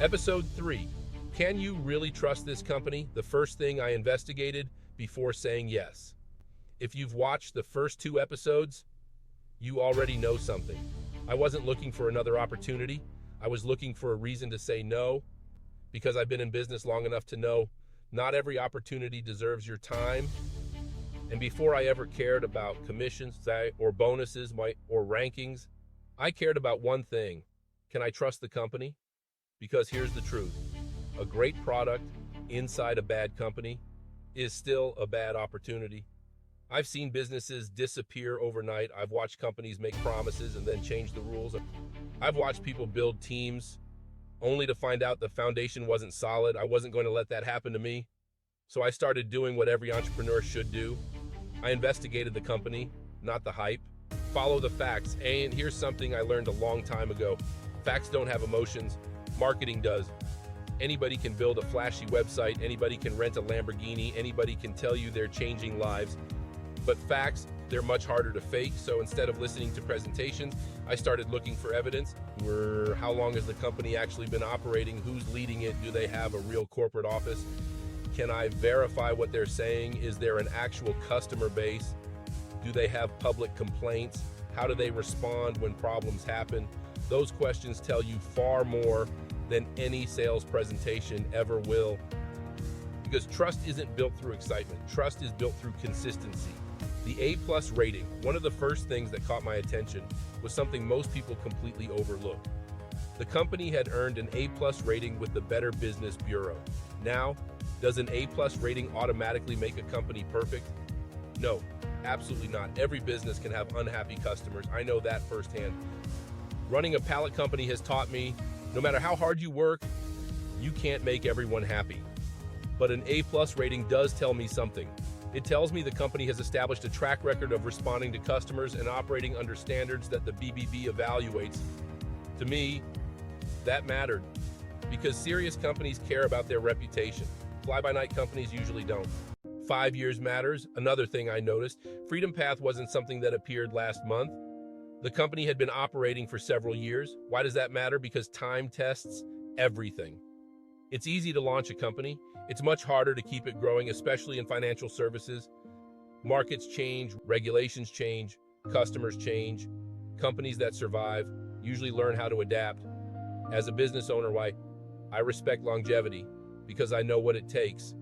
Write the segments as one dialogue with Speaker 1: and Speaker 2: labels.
Speaker 1: Episode 3. Can you really trust this company? The first thing I investigated before saying yes. If you've watched the first 2 episodes, you already know something. I wasn't looking for another opportunity. I was looking for a reason to say no, because I've been in business long enough to know not every opportunity deserves your time. And before I ever cared about commissions or bonuses or rankings, I cared about one thing. Can I trust the company? Because here's the truth. A great product inside a bad company is still a bad opportunity. I've seen businesses disappear overnight. I've watched companies make promises and then change the rules. I've watched people build teams only to find out the foundation wasn't solid. I wasn't going to let that happen to me. So I started doing what every entrepreneur should do. I investigated the company, not the hype. Follow the facts. And here's something I learned a long time ago. Facts don't have emotions. Marketing does. Anybody can build a flashy website. Anybody can rent a Lamborghini. Anybody can tell you they're changing lives. But facts, they're much harder to fake. So instead of listening to presentations, I started looking for evidence. How long has the company actually been operating? Who's leading it? Do they have a real corporate office? Can I verify what they're saying? Is there an actual customer base? Do they have public complaints? How do they respond when problems happen? Those questions tell you far more than any sales presentation ever will. Because trust isn't built through excitement. Trust is built through consistency. The A+ rating, one of the first things that caught my attention, was something most people completely overlook. The company had earned an A+ rating with the Better Business Bureau. Now, does an A+ rating automatically make a company perfect? No, absolutely not. Every business can have unhappy customers. I know that firsthand. Running a pallet company has taught me, no matter how hard you work, you can't make everyone happy. But an A+ rating does tell me something. It tells me the company has established a track record of responding to customers and operating under standards that the BBB evaluates. To me, that mattered, because serious companies care about their reputation. Fly-by-night companies usually don't. 5 years matters. Another thing I noticed, Freedom Path wasn't something that appeared last month. The company had been operating for several years. Why does that matter? Because time tests everything. It's easy to launch a company. It's much harder to keep it growing, especially in financial services. Markets change, regulations change, customers change. Companies that survive usually learn how to adapt. As a business owner, I respect longevity because I know what it takes.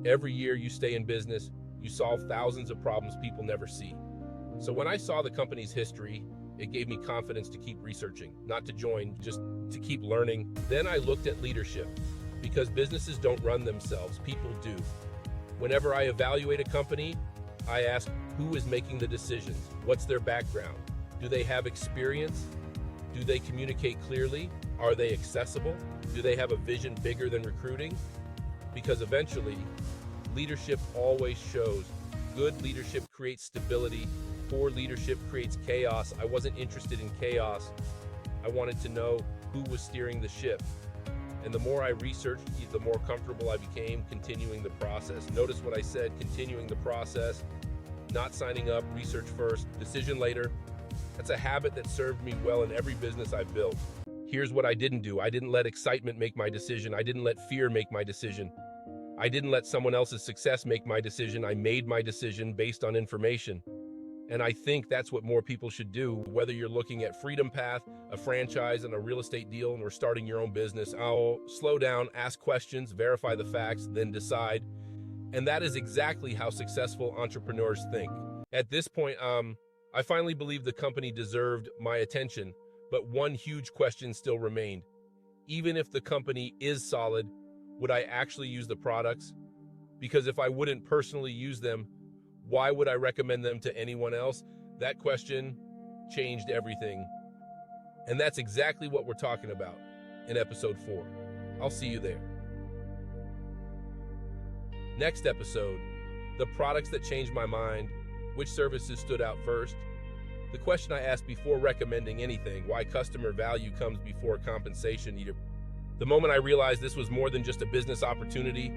Speaker 1: Every year you stay in business, you solve thousands of problems people never see. So when I saw the company's history, it gave me confidence to keep researching, not to join, just to keep learning. Then I looked at leadership, because businesses don't run themselves, people do. Whenever I evaluate a company, I ask who is making the decisions, what's their background, do they have experience, do they communicate clearly, are they accessible, do they have a vision bigger than recruiting? Because eventually, leadership always shows. Good leadership creates stability. Poor leadership creates chaos. I wasn't interested in chaos. I wanted to know who was steering the ship. And the more I researched, the more comfortable I became continuing the process. Notice what I said, continuing the process, not signing up, research first, decision later. That's a habit that served me well in every business I've built. Here's what I didn't do. I didn't let excitement make my decision. I didn't let fear make my decision. I didn't let someone else's success make my decision. I made my decision based on information. And I think that's what more people should do, whether you're looking at Freedom Path, a franchise, and a real estate deal, or starting your own business. I'll slow down, ask questions, verify the facts, then decide. And that is exactly how successful entrepreneurs think. At this point, I finally believed the company deserved my attention, but one huge question still remained. Even if the company is solid, would I actually use the products? Because if I wouldn't personally use them, why would I recommend them to anyone else? That question changed everything. And that's exactly what we're talking about in episode 4. I'll see you there. Next episode, the products that changed my mind, which services stood out first, the question I asked before recommending anything, why customer value comes before compensation. The moment I realized this was more than just a business opportunity,